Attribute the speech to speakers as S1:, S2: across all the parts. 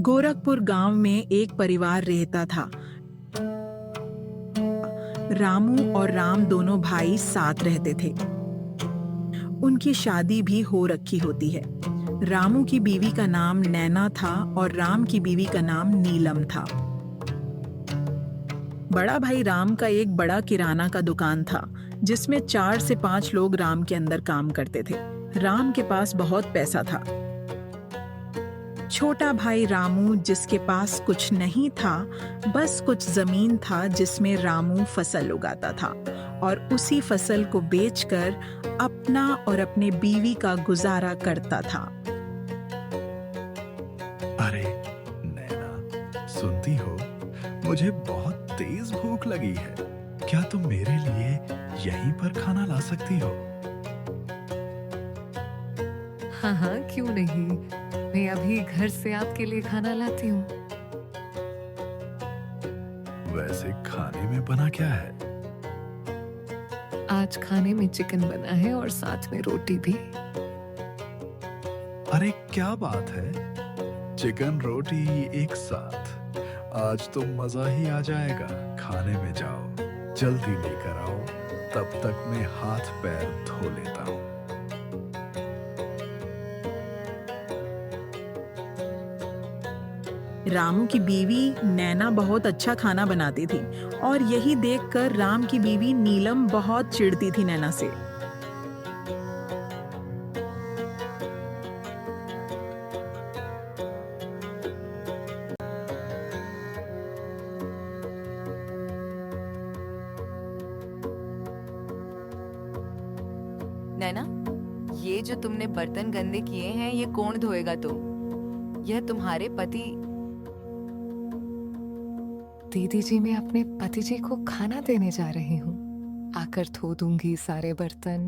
S1: गोरखपुर गांव में एक परिवार रहता था। रामू और राम दोनों भाई साथ रहते थे। उनकी शादी भी हो रखी होती है। रामू की बीवी का नाम नैना था और राम की बीवी का नाम नीलम था। बड़ा भाई राम का एक बड़ा किराना का दुकान था, जिसमें 4 से 5 लोग राम के अंदर काम करते थे। राम के पास बहुत पैसा था। छोटा भाई रामू, जिसके पास कुछ नहीं था, बस कुछ जमीन था जिसमें रामू फसल उगाता था और उसी फसल को बेचकर अपना और अपने बीवी का गुजारा करता था।
S2: अरे नैना, सुनती हो? मुझे बहुत तेज भूख लगी है। क्या तुम मेरे लिए यहीं पर खाना ला सकती हो?
S3: हाँ हाँ, क्यों नहीं। मैं अभी घर से आपके लिए खाना लाती हूँ।
S2: वैसे खाने में बना क्या है?
S3: आज खाने में चिकन बना है और साथ में रोटी भी।
S2: अरे क्या बात है, चिकन रोटी एक साथ। आज तो मजा ही आ जाएगा। खाने में जाओ, जल्दी लेकर आओ, तब तक मैं हाथ पैर धो लेता हूँ।
S1: रामू की बीवी नैना बहुत अच्छा खाना बनाती थी और यही देखकर राम की बीवी नीलम बहुत चिढ़ती थी नैना से।
S4: नैना, ये जो तुमने बर्तन गंदे किए हैं, ये कौन धोएगा? तो यह तुम्हारे पति।
S3: दीदी जी, मैं अपने पति जी को खाना देने जा रही हूँ। आकर धो दूंगी सारे बर्तन।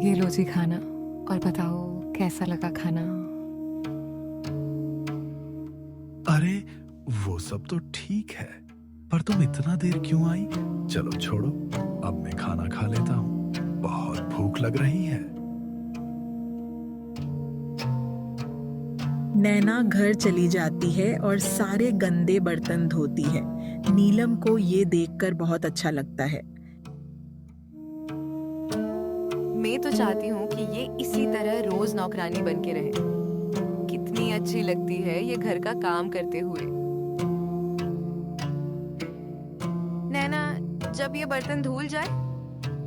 S3: ये लो जी खाना, और बताओ कैसा लगा खाना?
S2: अरे वो सब तो ठीक है, पर तुम इतना देर क्यों आई? चलो छोड़ो, अब मैं खाना खा लेता हूँ। बहुत भूख लग रही है।
S1: नैना घर चली जाती है और सारे गंदे बर्तन धोती है। नीलम को ये देखकर बहुत अच्छा लगता है।
S4: मैं तो चाहती हूँ कि ये इसी तरह रोज नौकरानी बन के रहे। कितनी अच्छी लगती है ये घर का काम करते हुए। नैना, जब ये बर्तन धुल जाए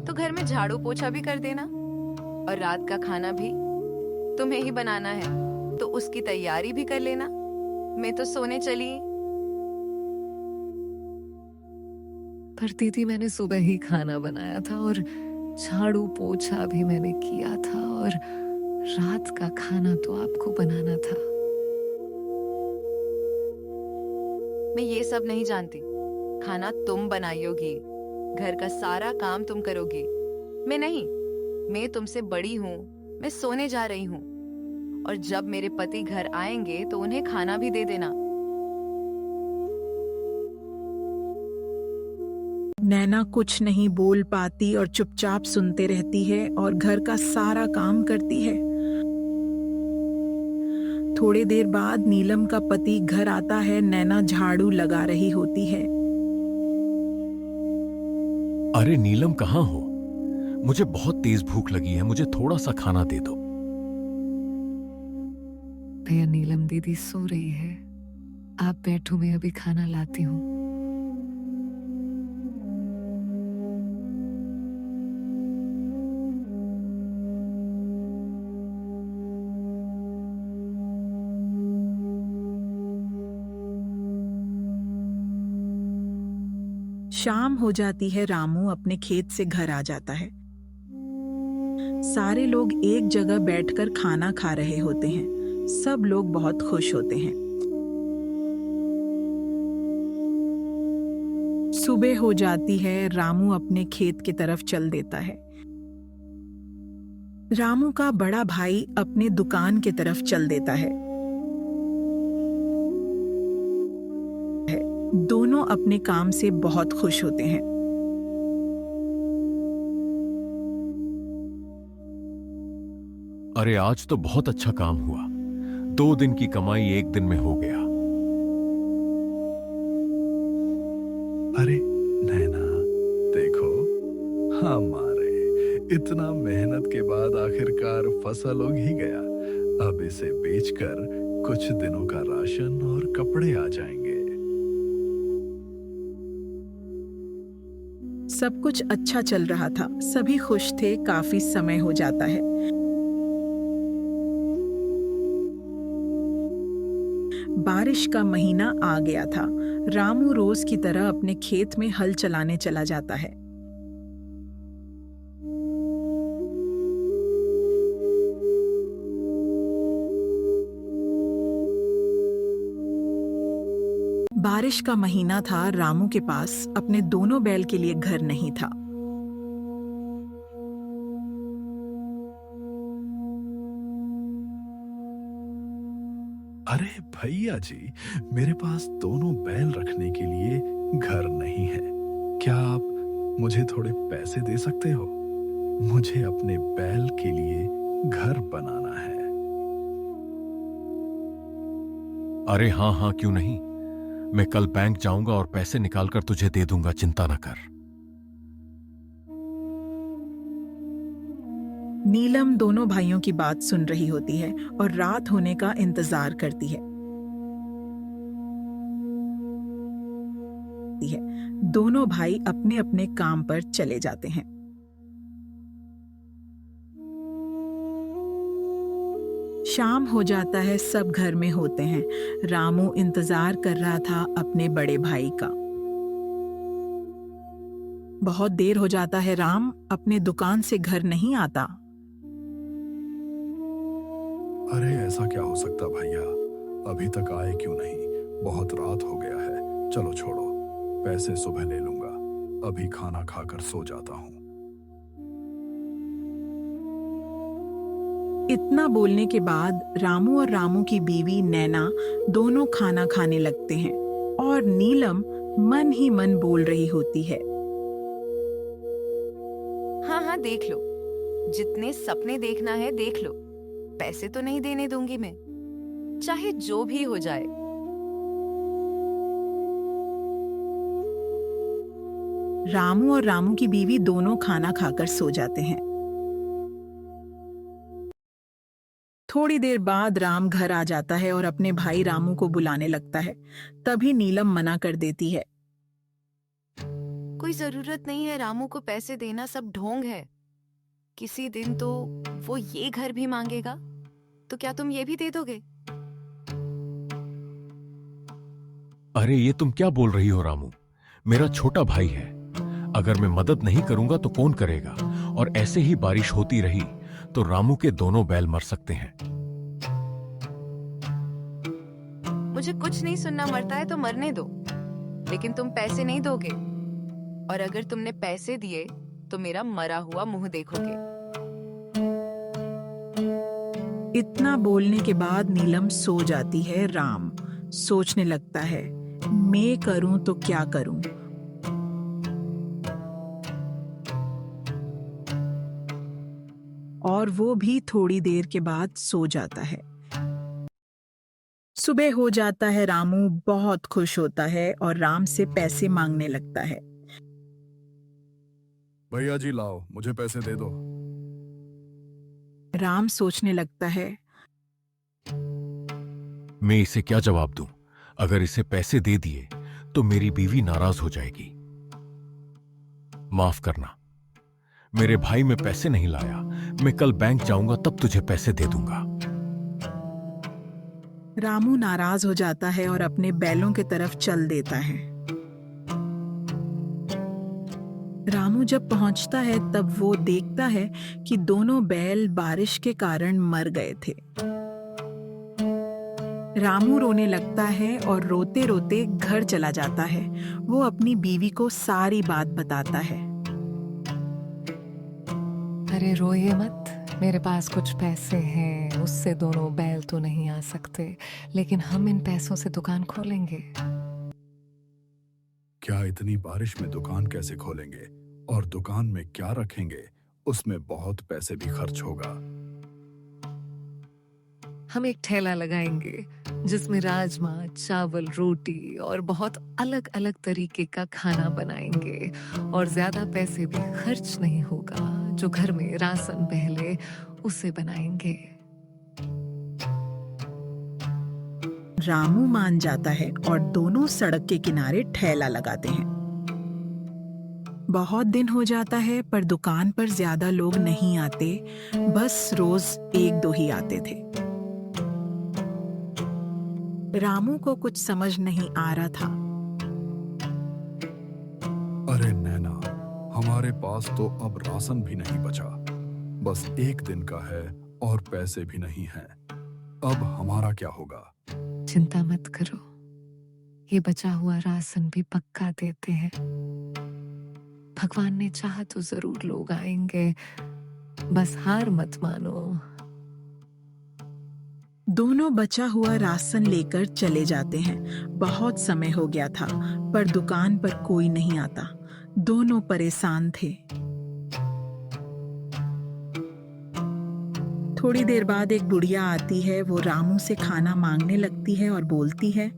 S4: तो घर में झाड़ू पोछा भी कर देना, और रात का खाना भी तुम्हें ही बनाना है, तो उसकी तैयारी भी कर लेना। मैं तो सोने चली।
S3: पर दीदी, मैंने सुबह ही खाना बनाया था और झाड़ू पोछा भी मैंने किया था, और रात का खाना तो आपको बनाना था।
S4: मैं ये सब नहीं जानती। खाना तुम बनाइयोगी, घर का सारा काम तुम करोगी। मैं नहीं। मैं तुमसे बड़ी हूँ। मैं सोने जा रही हूँ, और जब मेरे पति घर आएंगे तो उन्हें खाना भी दे देना।
S1: नैना कुछ नहीं बोल पाती और चुपचाप सुनते रहती है और घर का सारा काम करती है। थोड़ी देर बाद नीलम का पति घर आता है। नैना झाड़ू लगा रही होती है।
S5: अरे नीलम, कहाँ हो? मुझे बहुत तेज भूख लगी है, मुझे थोड़ा सा खाना दे दो।
S3: भैया, नीलम दीदी सो रही है। आप बैठो, मैं अभी खाना लाती हूँ।
S1: शाम हो जाती है। रामू अपने खेत से घर आ जाता है। सारे लोग एक जगह बैठकर खाना खा रहे होते हैं। सब लोग बहुत खुश होते हैं। सुबह हो जाती है। रामू अपने खेत की तरफ चल देता है। रामू का बड़ा भाई अपने दुकान की तरफ चल देता है। दोनों अपने काम से बहुत खुश होते हैं।
S5: अरे आज तो बहुत अच्छा काम हुआ। 2 दिन की कमाई 1 दिन में हो गया।
S2: अरे नैना, देखो हमारे इतना मेहनत के बाद आखिरकार फसल उग ही गया। अब इसे बेचकर कुछ दिनों का राशन और कपड़े आ जाएंगे।
S1: सब कुछ अच्छा चल रहा था, सभी खुश थे। काफी समय हो जाता है। बारिश का महीना आ गया था। रामू रोज की तरह अपने खेत में हल चलाने चला जाता है। बारिश का महीना था। रामू के पास अपने दोनों बैल के लिए घर नहीं था।
S2: अरे भैया जी, मेरे पास दोनों बैल रखने के लिए घर नहीं है। क्या आप मुझे थोड़े पैसे दे सकते हो? मुझे अपने बैल के लिए घर बनाना है।
S5: अरे हाँ हाँ, क्यों नहीं। मैं कल बैंक जाऊंगा और पैसे निकालकर तुझे दे दूंगा, चिंता न कर।
S1: नीलम दोनों भाइयों की बात सुन रही होती है और रात होने का इंतजार करती है। दोनों भाई अपने अपने काम पर चले जाते हैं। शाम हो जाता है, सब घर में होते हैं। रामू इंतजार कर रहा था अपने बड़े भाई का। बहुत देर हो जाता है, राम अपने दुकान से घर नहीं आता।
S2: अरे ऐसा क्या हो सकता भैया, अभी तक आए क्यों नहीं? बहुत रात हो गया है। चलो छोड़ो, पैसे सुबह ले लूंगा। अभी खाना खाकर सो जाता हूँ।
S1: इतना बोलने के बाद रामू और रामू की बीवी नैना दोनों खाना खाने लगते हैं और नीलम मन ही मन बोल रही होती है।
S4: हाँ हाँ, देख लो, जितने सपने देखना है देख लो। पैसे तो नहीं देने दूंगी मैं, चाहे जो भी हो जाए।
S1: रामू और रामू की बीवी दोनों खाना खाकर सो जाते हैं। थोड़ी देर बाद राम घर आ जाता है और अपने भाई रामू को बुलाने लगता है। तभी नीलम मना कर देती है।
S4: कोई जरूरत नहीं है रामू को पैसे देना, सब ढोंग है। किसी दिन तो वो ये घर भी मांगेगा, तो क्या तुम ये भी दे दोगे?
S5: अरे ये तुम क्या बोल रही हो रामू? मेरा छोटा भाई है। अगर मैं मदद नहीं करूंगा तो कौन करेगा? और ऐसे ही बारिश होती रही तो रामू के दोनों बैल मर सकते हैं।
S4: मुझे कुछ नहीं सुनना, मरता है तो मरने दो, लेकिन तुम पैसे नहीं दोगे। और अगर तुमने पैसे दिए तो मेरा मरा हुआ मुंह देखोगे।
S1: इतना बोलने के बाद नीलम सो जाती है। राम सोचने लगता है, मैं करूं तो क्या करूं? और वो भी थोड़ी देर के बाद सो जाता है। सुबह हो जाता है। रामू बहुत खुश होता है और राम से पैसे मांगने लगता है।
S2: भैया जी लाओ, मुझे पैसे दे दो।
S1: राम सोचने लगता है,
S5: मैं इसे क्या जवाब दूं? अगर इसे पैसे दे दिए तो मेरी बीवी नाराज हो जाएगी। माफ करना, मेरे भाई मैं पैसे नहीं लाया। मैं कल बैंक जाऊंगा, तब तुझे पैसे दे दूंगा।
S1: रामू नाराज हो जाता है और अपने बैलों की तरफ चल देता है। रामू जब पहुंचता है तब वो देखता है कि दोनों बैल बारिश के कारण मर गए थे। रामू रोने लगता है और रोते रोते घर चला जाता है। वो अपनी बीवी को सारी बात बताता है।
S3: अरे रोइए मत, मेरे पास कुछ पैसे हैं, उससे दोनों बैल तो नहीं आ सकते, लेकिन हम इन पैसों से दुकान खोलेंगे।
S2: इतनी बारिश में दुकान कैसे खोलेंगे और दुकान में क्या रखेंगे, उसमें बहुत पैसे भी खर्च होगा।
S3: हम एक ठेला लगाएंगे जिसमें राजमा, चावल, रोटी और बहुत अलग अलग तरीके का खाना बनाएंगे और ज्यादा पैसे भी खर्च नहीं होगा। जो घर में राशन पहले उसे बनाएंगे।
S1: रामू मान जाता है और दोनों सड़क के किनारे ठेला लगाते हैं। बहुत दिन हो जाता है पर दुकान पर ज्यादा लोग नहीं आते, बस रोज एक दो ही आते थे। रामू को कुछ समझ नहीं आ रहा था।
S2: अरे नैना, हमारे पास तो अब राशन भी नहीं बचा, बस एक दिन का है और पैसे भी नहीं हैं। अब हमारा क्या होगा?
S3: चिंता मत करो, ये बचा हुआ राशन भी पक्का देते हैं। भगवान ने चाहा तो जरूर लोग आएंगे, बस हार मत मानो।
S1: दोनों बचा हुआ राशन लेकर चले जाते हैं। बहुत समय हो गया था पर दुकान पर कोई नहीं आता। दोनों परेशान थे। थोड़ी देर बाद एक बुढ़िया आती है। वो रामू से खाना मांगने लगती है और बोलती है,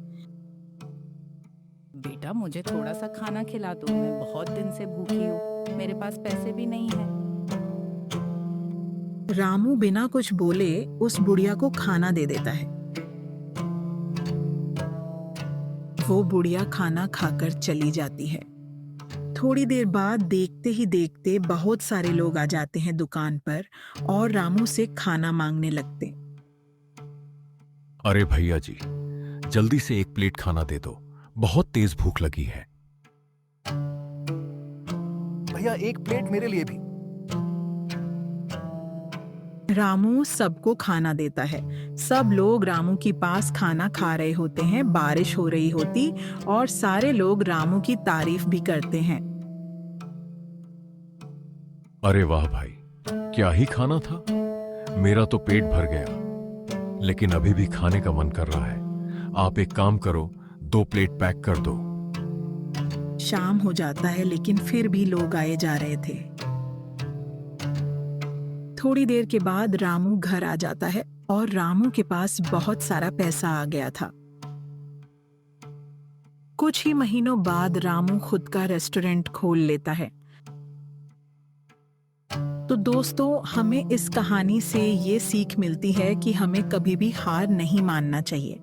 S6: बेटा मुझे थोड़ा सा खाना खिला दो, मैं बहुत दिन से भूखी हूँ, मेरे पास पैसे भी नहीं हैं।
S1: रामू बिना कुछ बोले उस बुढ़िया को खाना दे देता है। वो बुढ़िया खाना खाकर चली जाती है। थोड़ी देर बाद देखते ही देखते बहुत सारे लोग आ जाते हैं दुकान पर और रामू से खाना मांगने लगते।
S5: अरे भैया जी, जल्दी से एक प्लेट खाना दे दो, बहुत तेज भूख लगी है।
S7: भैया एक प्लेट मेरे लिए भी।
S1: रामू सबको खाना देता है। सब लोग रामू के पास खाना खा रहे होते हैं। बारिश हो रही होती और सारे लोग रामू की तारीफ भी करते हैं।
S5: अरे वाह भाई, क्या ही खाना था। मेरा तो पेट भर गया, लेकिन अभी भी खाने का मन कर रहा है। आप एक काम करो, 2 प्लेट पैक कर दो।
S1: शाम हो जाता है लेकिन फिर भी लोग आए जा रहे थे। थोड़ी देर के बाद रामू घर आ जाता है और रामू के पास बहुत सारा पैसा आ गया था। कुछ ही महीनों बाद रामू खुद का रेस्टोरेंट खोल लेता है। तो दोस्तों, हमें इस कहानी से ये सीख मिलती है कि हमें कभी भी हार नहीं मानना चाहिए।